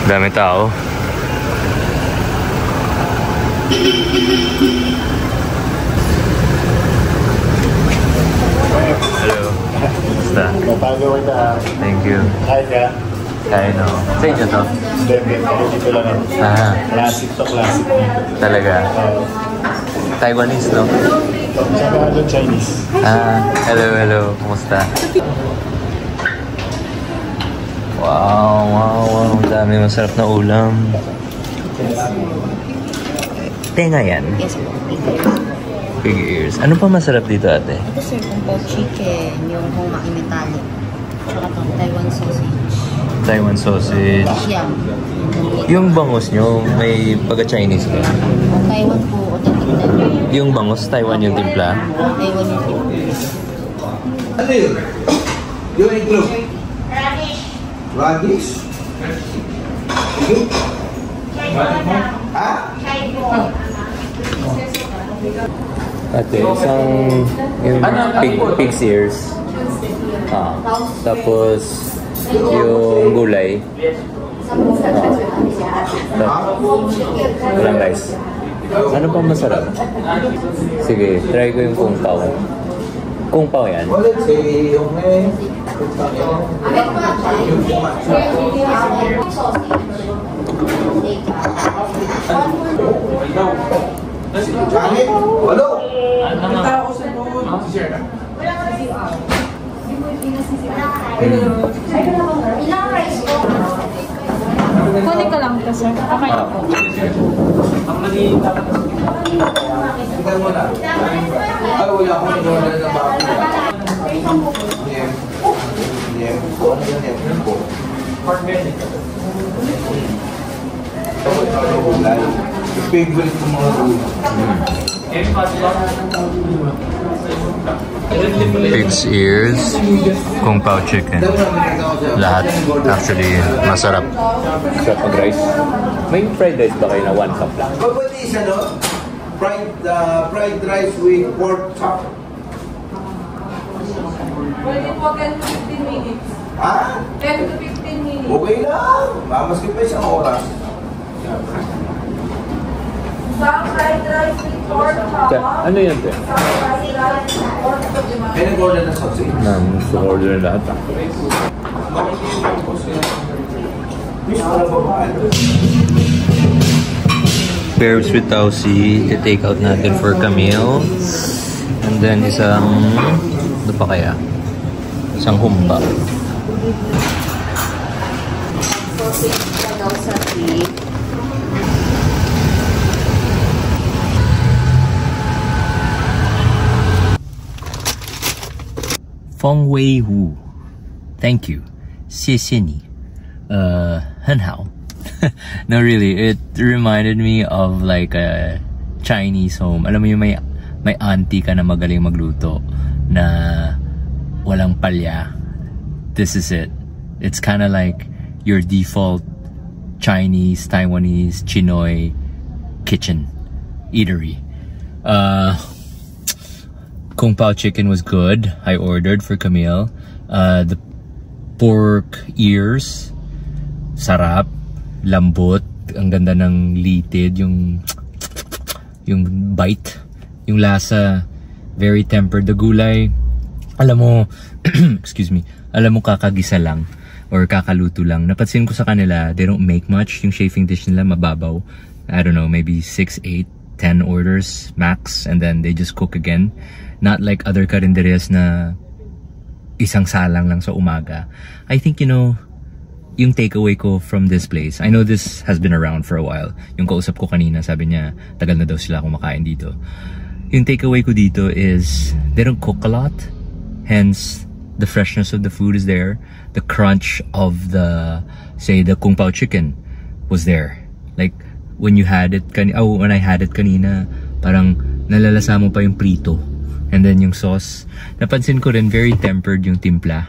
Dami tao. Hello. Basta. Thank you. Hi ka. Kaya no. Sa inyo to? Dito lang ako. Classic to classic. Talaga? Taiwanese, no? Saka Chinese. Hello. Kumusta? Wow. Ang dami masarap na ulam. Tenga yan? Yes po, Pig ears. Ano pa masarap dito, ate? Ito sir, kung po chicken, yung homaki metallic. Tsaka itong Taiwan sausage. Taiwan sausage. Siyam. Yung bangus nyo, may pagka-Chinese ka? Taiwan po, authentic Taiwan. Yung bangus, Taiwan yung timpla? Taiwan yung timpla. Ano yun? Yung iglog? Radish? Ha? Ate, isang yung pig's ears. Tapos yung gulay. Walang rice. Ano pa masarap? Sige, try ko yung kung pao. Kung pao yan. Walo? Ilang rice po? Kunin ka lang ito, sir. Okay na po. Ay, wala akong inuwanan ng bago. Favorite ng mga ulo. Pig's ears, kung pao chicken. Lahat actually masarap. Sa pag-rice. May fried rice ba kayo na 1 cup lang? Pwede isa, no? Fried rice with pork chop. Pwede po 10 to 15 minutes. Ha? 10 to 15 minutes. Okay lang. Maski pa isang oras. Some fried rice with pork chop. Ano yun, te? Some fried rice with pork chop. May nag-order na sausage. Gusto ko order na lahat. Pears with tausi, i-take out natin for Camille. And then isang, ano pa kaya? Isang humba. Feng Wei Wu. Thank you. 谢谢你. 很好. No, really, it reminded me of like a Chinese home. Alam mo yung may auntie ka na magaling magluto na walang palya. This is it. It's kind of like your default Chinese, Taiwanese, Chinoy kitchen eatery. Kung Pao chicken was good. I ordered for Camille. The pork ears, sarap, lambot, ang ganda ng litid, yung bite, yung lasa, very tempered. The gulay, alam mo, excuse me, alam mo kakagisa lang or kakaluto lang. Napansin ko sa kanila, they don't make much. Yung chafing dish nila mababaw. I don't know, maybe 6, 8, 10 orders max, and then they just cook again. Not like other karinderias na isang salang lang sa umaga. I think, you know, yung takeaway ko from this place, I know this has been around for a while. Yung kausap ko kanina, sabi niya, tagal na daw sila kumakain dito. Yung takeaway ko dito is, they don't cook a lot. Hence, the freshness of the food is there. The crunch of the, say, the Kung Pao chicken was there. Like, when you had it, when I had it kanina, parang nalalasa mo pa yung prito. And then yung sauce, napansin ko rin, very tempered yung timpla.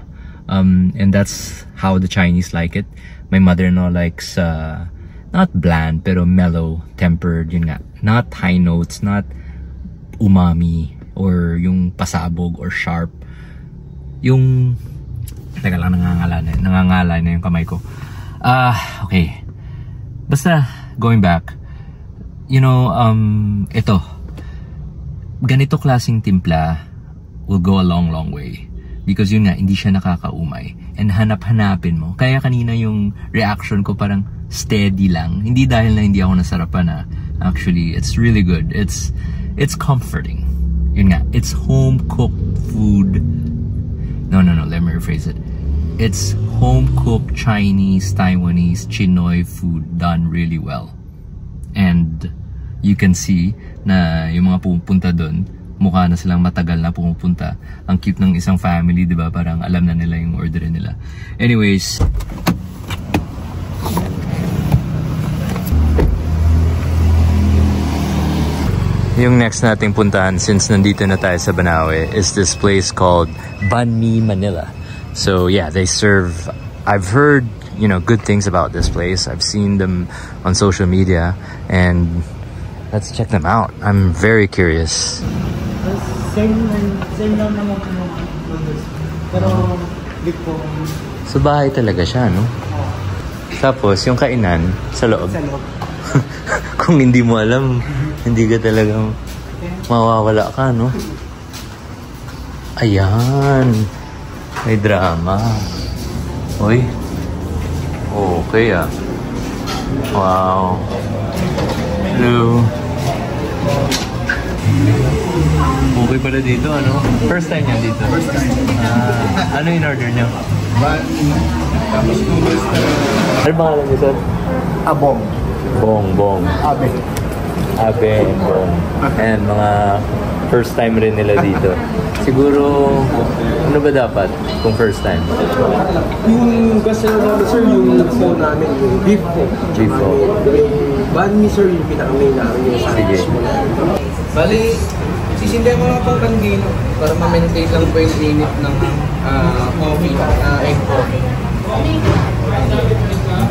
And that's how the Chinese like it. My mother-in-law likes, not bland, pero mellow, tempered, yun nga. Not high notes, not umami, or yung pasabog, or sharp. Yung, teka lang, nangangalay na yung kamay ko. Okay. Basta, going back, you know, ito, ganito klaseng timpla will go a long way. Because yun nga, hindi siya nakakaumay. And hanap-hanapin mo. Kaya kanina yung reaction ko parang steady lang. Hindi dahil na hindi ako nasarapan na. Actually, it's really good. It's comforting. Yun nga, it's home-cooked food. No, let me rephrase it. It's home-cooked Chinese, Taiwanese, Chinoy food done really well. And you can see na yung mga pupunta doon, mukha na silang matagal na pumupunta. Ang cute ng isang family, di ba? Parang alam na nila yung order nila. Anyways, yung next nating puntahan since nandito na tayo sa Banawe is this place called Banh Mi Manila. So yeah, they serve, I've heard, you know, good things about this place. I've seen them on social media and let's check them out. I'm very curious. Same lang naman po yung noodles. Pero, big po. So bahay talaga siya, no? Tapos, yung kainan sa loob. Sa loob. Kung hindi mo alam, hindi ka talagang mawawala ka, no? Ayan. May drama. Uy. Okay, ah. Wow. Hello. Okay pala dito, ano? First time yan dito? First time. Ano yung order niyo? Banh Mi. Tapos noodles na. Ano pangalan niyo, sir? Abong. Bong. Abe. Abe and Bong. And mga first time rin nila dito. Siguro, ano ba dapat kung first time? Yung kasi namin sir, yung po namin, yung beef po. Beef po. Yung banh mi sir, yung pinaka-main namin yung sandwich mo. Bali, sisindihan mo lang pang kandilo para ma-maintain lang po yung init ng coffee, egg coffee.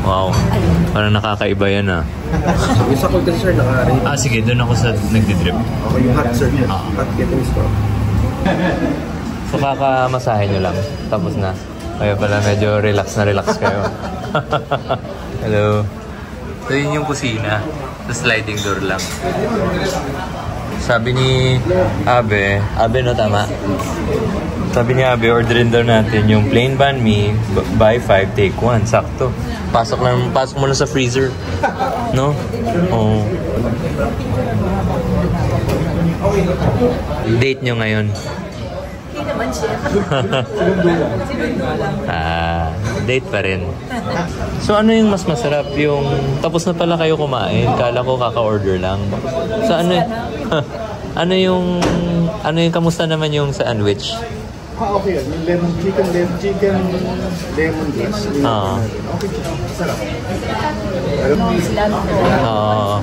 Wow. Parang nakakaiba yan, ah. Yung sa cold sir, naka-ready. Sige. Doon ako sa nagdidrip. Okay, yung hot sir. Hot Vietnamese po. So, kakamasahe nyo lang. Tapos na. Kaya pala medyo relax kayo. Hello. So, yun yung kusina. Sa sliding door lang. Sabi ni Abe, no, tama? Sabi ni Abe, orderin daw natin yung plain banh mi, buy 5, take 1. Sakto. Pasok mo na sa freezer. No? Oo. Date nyo ngayon? Hindi naman siya. Date pa rin. So ano yung mas masarap? Yung tapos na pala kayo kumain, kala ko kaka-order lang. So ano yung kamusta naman yung sandwich? Okay yun. Yung lemon chicken, lemongrass. Okay, sarap.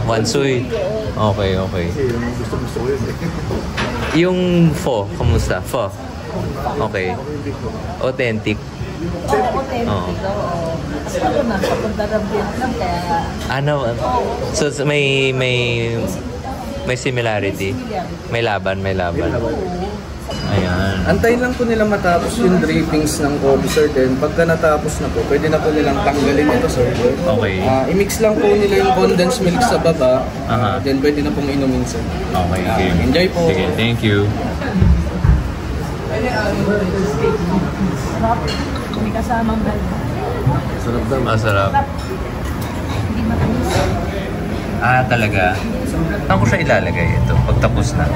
Wansoy. Okay. Kasi yung gusto ko yun eh. Yung pho, kamusta? Pho. Okay. Authentic. Siguro na, papunta ng Vietnam, kaya... Ano? So may similarity. May laban. Ayan. Antayin lang po nila matapos yung drippings ng coffee sir. Then pagka natapos na po, pwede na po nilang tanggalin ito sir. Okay. I-mix lang po nila yung condensed milk sa baba. Aha. Then pwede na pong inumin sir. Okay, game. Enjoy po. Sige, thank you. Sarap. May kasamang bal. Sarap daw. Masarap. Hindi matamis. Talaga. Saan ko siya ilalagay ito? Pag tapos na.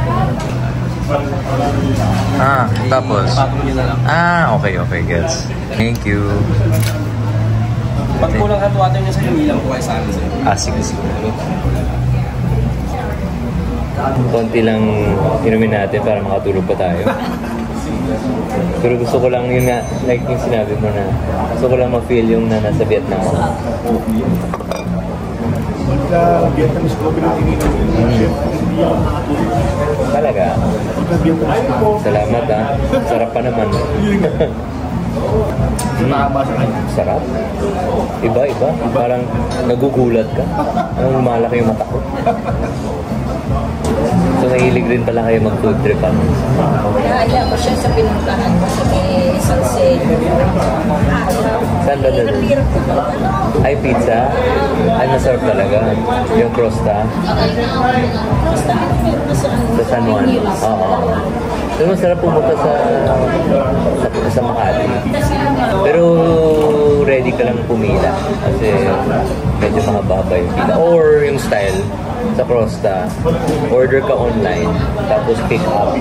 Tapos. Okay, gets. Thank you. Pag kulang hot water niya sa hindi lang po kayo sa amin sir. Sige. Konti lang inumin natin para makatulog pa tayo. Pero gusto ko lang yun nga, like yung sinabi mo na gusto ko lang ma-feel yung na nasa Vietnam. Pagka Vietnamese coffee ng tinilang chef, hindi ako nakatulog. Talaga? Pagka Vietnamese coffee. Salamat, ha. Sarap pa naman. Mahaba sa kanya. Sarap. Iba. Parang nagugulat ka. Malaki yung mata ko. So, mahilig rin pala kayo mag-food trip ano? Kaya ko siya sa pinuntahan ko sa isang sale. Saan ba doon? Ay, pizza? Ay, masarap talaga. Yung crosta? Sa San Juan? Oo. So, masarap pumunta sa Makati. Pero, ready ka lang pumila. Kasi, medyo mahaba yung pila. Or, yung style, sa crosta, order ka online, tapos pick up.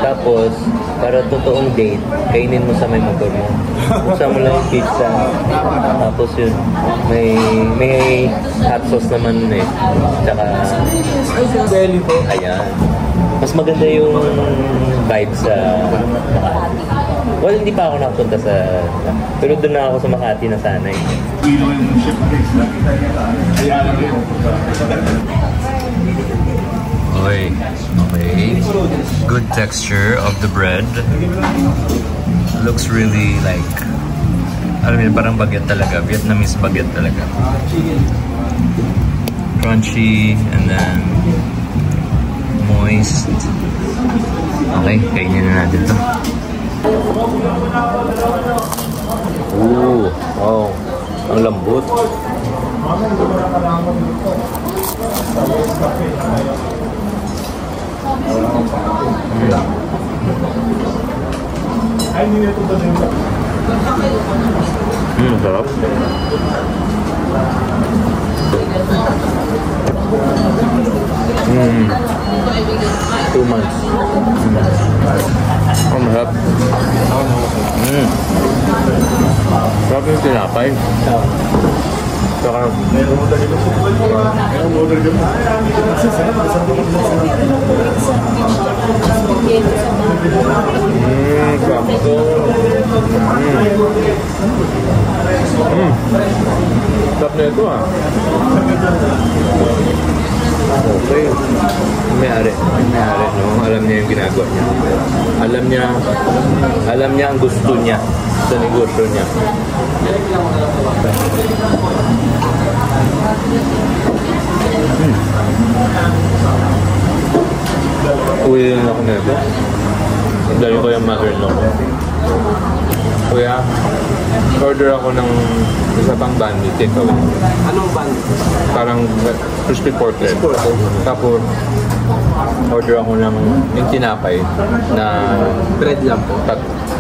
Tapos, para totoong date, kainin mo sa may motor mo. Buksan mo lang yung pizza. Tapos yun, may hot sauce naman eh. Tsaka, belly po. Ayan. Mas maganda yung vibe sa Makati. Well, hindi pa ako nakapunta sa... Pero doon na ako sa Makati na sana eh. Okay. Good texture of the bread. Looks really like... Alam mo, parang baguette talaga. Vietnamese baguette talaga. Crunchy and then moist. Okay, kainin na natin to. Ooh, wow. Ang lambot. Sarap. 2 months. Ang sarap. Sarap yung tinapay. Saka sarap na ito ah. Okay. May-ari, no? Alam niya yung ginagawa niya. Alam niya ang gusto niya sa negosyo niya. Uwi na ako nito. Dahil ko yung mother-in-law ko. Kuya, order ako ng isa pang bandi, takeaway. Anong band? Parang crispy pork leg. Tapos, order ako ng yung tinapay na Bread lang po. 5+1.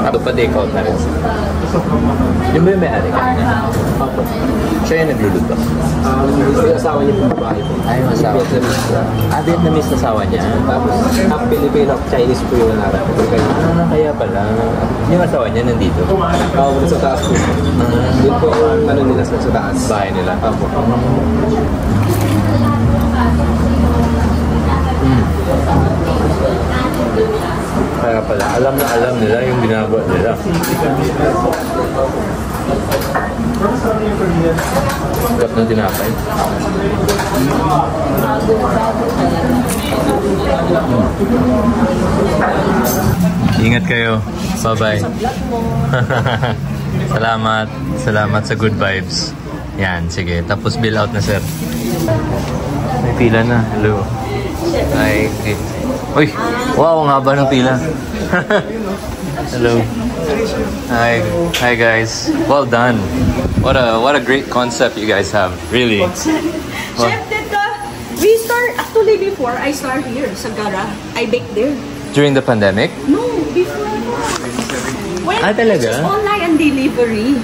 Ito pa take-out na rin. Yung ba yung may-ari ka? Opo. Siya yung nagluluto. Yung asawa niya po babae po. Ay, yung asawa. Vietnamese asawa niya. Tapos, half Filipino, Chinese po yung nanara. Kaya pala. Yung asawa niya nandito. Sa taas po. Doon po yung ano nila sa taas. Bahay nila. Opo. Kaya pala, alam nila yung ginagawa nila. Sarap na tinapay. Ingat kayo. Bye-bye. Salamat sa good vibes. Yan, sige. Tapos bill out na, sir. May pila na. Hello. Hi. Uy! Wow, ang haba ng pila. Hello. Hi guys. Well done. What a great concept you guys have. Really. Chef, we start actually before I start here sa Gara. I baked there. During the pandemic? No, before. When talaga? it's online and delivery.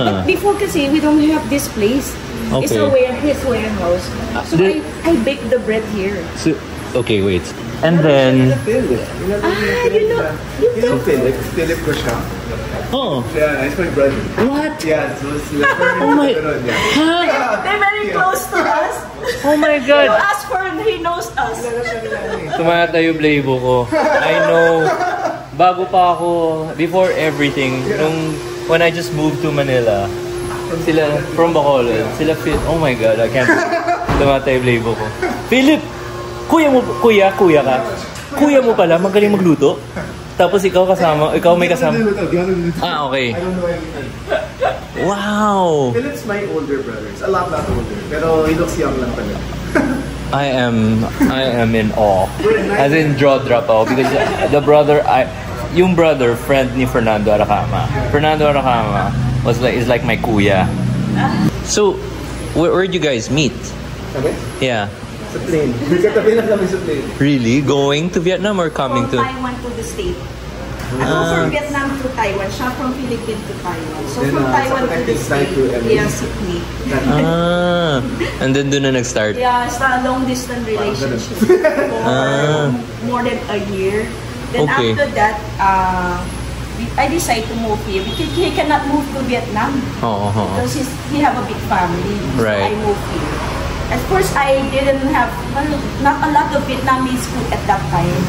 But before kasi we don't have this place. It's his warehouse. So I baked the bread here. So, okay, wait. And then... you know. Philip ko siya. Oh. Yeah, it's my brother. What? Yeah, so sila. Oh my... They're very close to us. Oh my God. You ask for him, he knows us. Tumatayo yung playbo ko. I know. Bago pa ako, before everything, when I just moved to Manila, sila, from Bacolod, sila, oh my God, I can't, tumatayo yung playbo ko. Philip! Kuya ka. Kuya mo pala, magaling magluto. Tapos ikaw may kasama. Ah, okay. Wow! Philip's my older brother. It's a lot older. Pero he looks young lang talaga. I am in awe. As in jaw drop ako because the brother yung brother friend ni Fernando Aracama. Fernando Aracama is like my kuya. So where'd you guys meet? Okay? Yeah. Sa plane. Katabi lang kami sa plane. Really? Going to Vietnam or coming From to? Taiwan to the States. From Vietnam to Taiwan. Siya from Philippines to Taiwan. So Then, from Taiwan to the flight to States. LA. Yeah, Sydney. And then doon na nag-start. Yeah, it's a long distance relationship for more than a year. Then Okay. after that, I decided to move here because he cannot move to Vietnam because he have a big family. Right. So I moved here. At first, I didn't have not a lot of Vietnamese food at that time,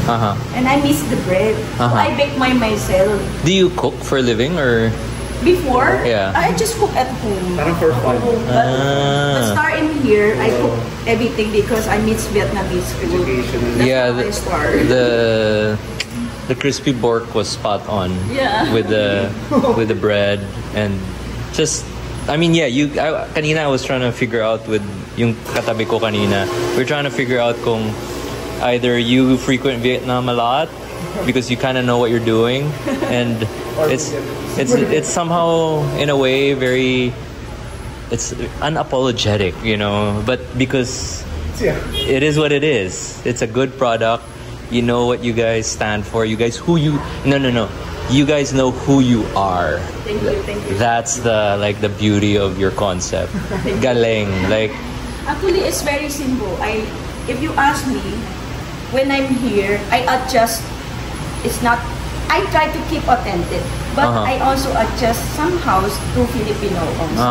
and I miss the bread. So I bake myself. Do you cook for a living or? Before, Yeah. I just cook at home. Parang for fun. But starting here, I cook everything because I miss Vietnamese food. That's Yeah, how I started. the crispy pork was spot on. Yeah. With the bread and just I mean kanina I was trying to figure out with yung katabi ko kanina. We're trying to figure out kung either you frequent Vietnam a lot because you kind of know what you're doing and it's somehow in a way very it's unapologetic, you know, but because it is what it is. It's a good product. You know what you guys stand for. You guys you guys know who you are. Thank you. That's the beauty of your concept. Galing. Like Actually, it's very simple. If you ask me, when I'm here, I adjust. It's not. I try to keep authentic, but I also adjust somehow to Filipino also.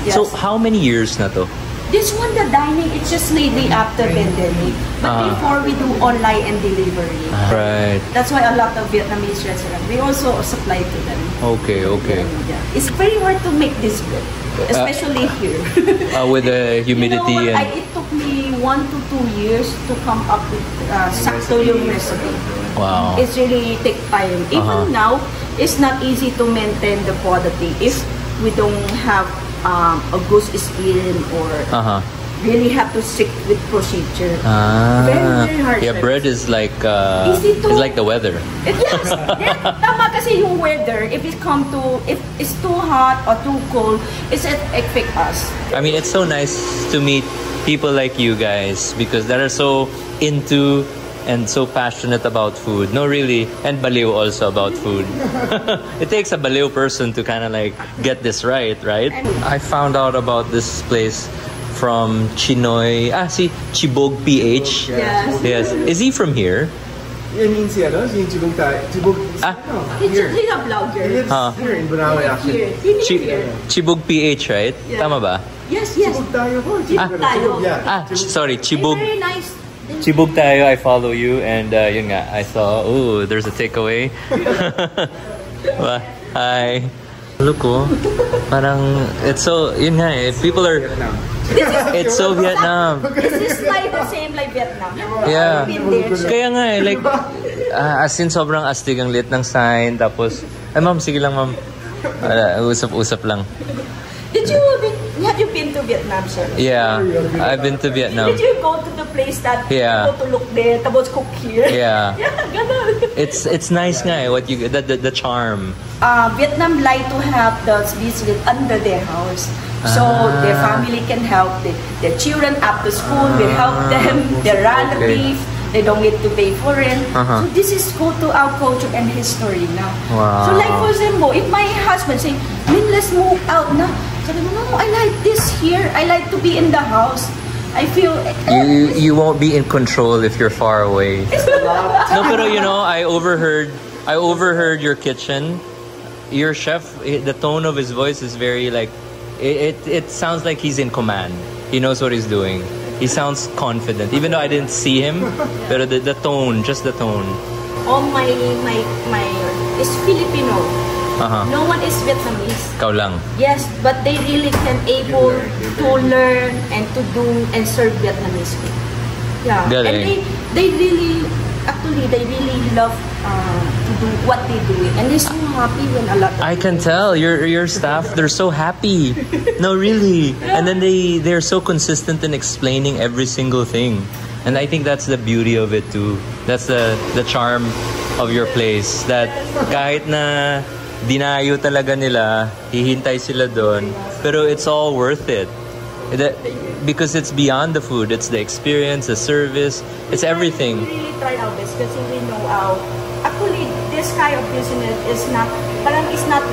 Yes. So how many years na to? This one, the dining, it's just lately after pandemic. But before we do online and delivery. Right. That's why a lot of Vietnamese restaurants, we also supply to them. Okay. Yeah. It's very hard to make this good, especially here. With the humidity you know what? and It took me 1 to 2 years to come up with sakto yung recipe. wow. It's really take time. Even now, it's not easy to maintain the quality if we don't have a good experience or really have to stick with procedure. Very hard. Yeah, bread is like Easy to- it's like the weather. Yes. Tama kasi yung weather, if it's too hot or too cold, it affect us. I mean, it's so nice to meet people like you guys because that are so into and so passionate about food. No, really, and baliw also about food. It takes a baliw person to kind of like get this right? I found out about this place from Chinoy. Chibog PH. Yes. Is he from here? Yan yung si Chibog tayo. He's a vlogger. He lives here in Bunawi actually. He lives here. Chibog PH, right? Yeah. Tama ba? Yes. Chibog tayo po. Tayo. Yeah. Sorry, It's Chibog. very nice. Chibog tayo, I follow you and yun nga, I saw, there's a takeaway. Hi. Look parang, it's so, yun nga people are, it's so Vietnam. This is like the same like Vietnam. Yeah. I've been there. Kaya nga like, as in sobrang astig ang lit ng sign, tapos, ma'am, sige lang ma'am, usap-usap lang. Have you been to Vietnam, sir? Yeah, I've been to Vietnam. Did you go to the place that you go to look there, tapos cook here? Yeah. Ganun. It's nice nga what you the charm. Vietnam like to have the business under their house. So their family can help. Their children after school will help them. Their relatives, they don't need to pay for rent. So this is go to our culture and history now. Wow. So like for example, if my husband say, let's move out na. Sabi mo, no, I like this here. I like to be in the house. I feel... You won't be in control if you're far away. No, pero I overheard your kitchen. Your chef, the tone of his voice is very like... It sounds like he's in command. He knows what he's doing. He sounds confident. Even though I didn't see him, pero the tone, just the tone. All my is Filipino. No one is Vietnamese. Ikaw lang. Yes, but they really can able to learn and to do and serve Vietnamese food. Yeah. Galing. And they really love to do what they're doing, and they're so happy when a lot of I can tell your staff, they're so happy. No, really. And then they're so consistent in explaining every single thing. And I think that's the beauty of it too. That's the charm of your place, that kahit na dinayo talaga nila, hihintay sila doon, pero it's all worth it. Because it's beyond the food, it's the experience, the service, it's everything. We really try our best because we know actually this kind of business is not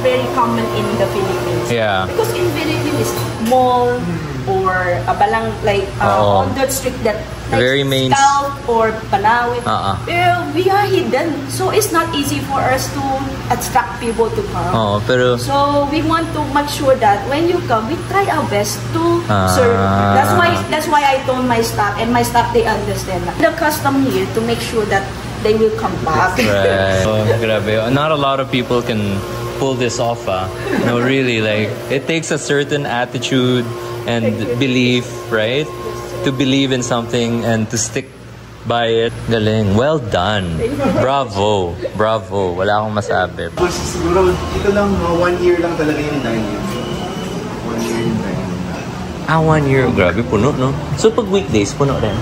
very common in the Philippines. Yeah. Because in Philippines, mall or balang like on that street that like very main Scout or Panawit. We are hidden, so it's not easy for us to attract people to come. Pero so we want to make sure that when you come, we try our best to serve. That's why I told my staff, and my staff, they understand the custom here to make sure that they will come back. Right. Grabe. Not a lot of people can pull this off. No, really. Like, it takes a certain attitude and belief, right? To believe in something and to stick by it. Galing. Well done. Bravo. Bravo. Wala akong masabi. Siguro, ito lang, 1 year lang talaga yung dining. 1 year yung dining. 1 year. Grabe, puno, no? So, pag weekdays, puno rin?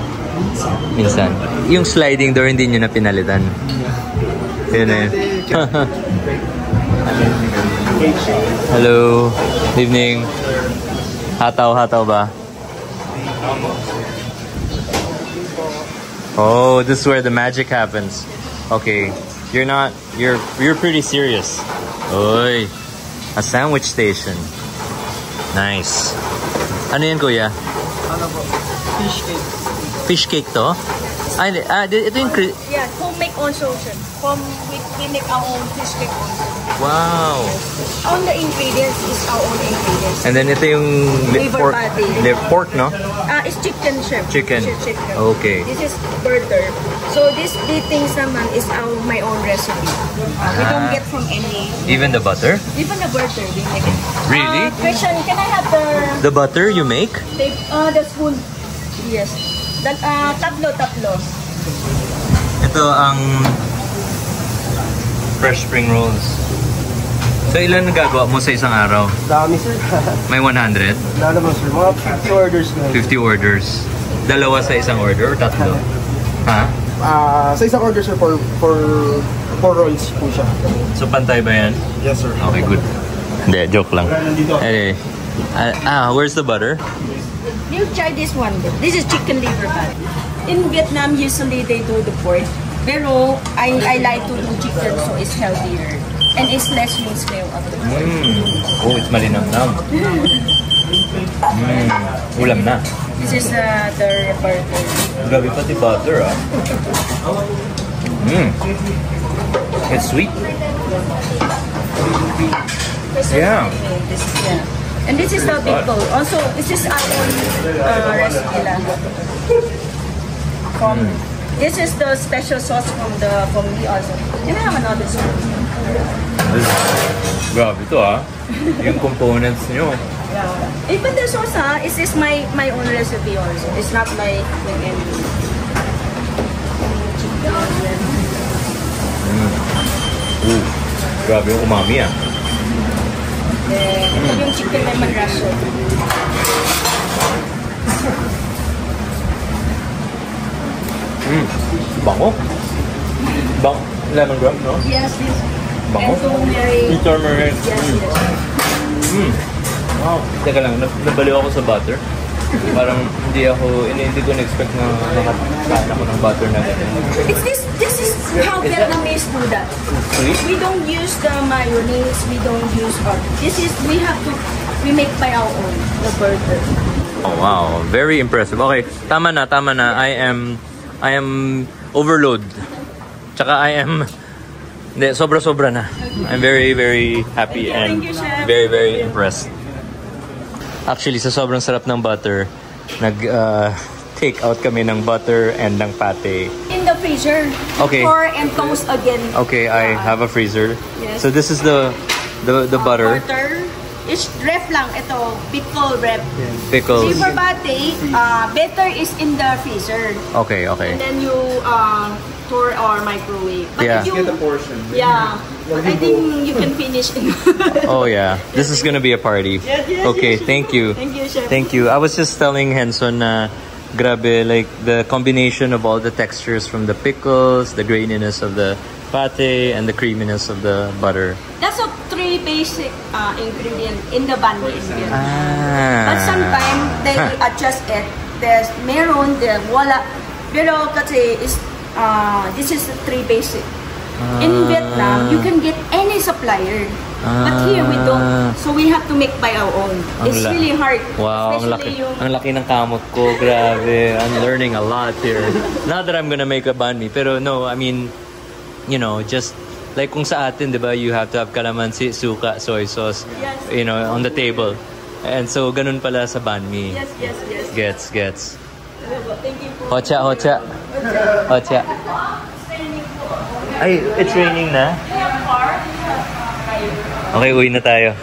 Minsan. Yung sliding door, hindi nyo na pinalitan. Yun na yun. Hello. Evening. Hataw ba? Oh, this is where the magic happens. Okay. You're pretty serious. Oy. A sandwich station. Nice. Ano yan, kuya? Ano po? Fish cake. Fish cake to? Ito yung... Yeah, home make also, sir. We make our own fish cake also. Wow. All the ingredients is our own ingredients. And then ito yung Liver patty. Pork, no? It's chicken, chef. Chicken. Okay. This is burger. So these things naman is my own recipe. We don't get from any. Even the butter? Even the butter, we make it. Really? Question, can I have the butter you make? The spoon. Yes. Tatlo. Ito ang fresh spring rolls. So ilan nagagawa mo sa isang araw? Dami, sir. May 100? Wala naman, sir. Mga 50 orders na. 50 orders. Dalawa sa isang order or tatlo? Ha? Sa isang order, sir, for 4 rolls po siya. So pantay ba yan? Yes, sir. Okay, good. Hindi, joke lang. Anyway. Where's the butter? You try this one. This is chicken liver patty. In Vietnam, usually they do the pork. Pero I like to do chicken, so it's healthier. And it's less smell of the pork. Oh, it's malinamnam. Ulam na. This is the burger. Grabe pati butter, ah. It's sweet. Yeah. And this is the big bowl. Also, this is our own recipe lang. This is the special sauce from me also. Can I have another sauce? Grabe ito, ah. Yung components nyo. Yeah. Even the sauce, is this my own recipe also. It's not like any chicken. Grabe yung umami, ah. Ito yung chicken lemongrass. Bango. Lemongrass, no? Yes. Bango. And turmeric. Turmeric. Yes. Wow. Teka lang, nabaliw ako sa butter. Parang hindi ko na-expect na makakain ako ng butter na ganyan. This is how Vietnamese do that. We don't use the mayonnaise, we don't use we make by our own, the burger. Oh wow, very impressive. Okay, tama na. I am overload. Tsaka sobra-sobra na. I'm very, very happy and very, very impressed. Actually, sa sobrang sarap ng butter, take out kami ng butter and ng pate. In the freezer. Okay. Pour and toast again. Okay, I have a freezer. Yes. So this is the butter. Butter. It's ref lang. Ito, pickle ref. Pickles. Liver pate, better is in the freezer. Okay. And then you store or microwave. But Yeah. if you, Get a portion. yeah, but I think you can finish it. Oh yeah, this is gonna be a party. Yes, Okay, yes, thank you. Thank you, Chef. Thank you. I was just telling Henson na grabe, like the combination of all the textures from the pickles, the graininess of the pate, and the creaminess of the butter. That's a 3 basic ingredient in the banh mi. Ah. But sometimes they adjust it. There's meron, there's wala. Pero kasi this is the 3 basic. In Vietnam, you can get any supplier. But here we don't. So we have to make by our own. It's really hard. Wow, ang laki ng kamot ko. Grabe. I'm learning a lot here. Not that I'm gonna make a banh mi, pero no, I mean, you know, just like kung sa atin, di ba, you have to have calamansi, suka, soy sauce, Yes. you know, on the table. And so, ganun pala sa banh mi. Yes. Gets. Thank you po. Hocha. Ay, it's raining na. Okay, uwi na tayo.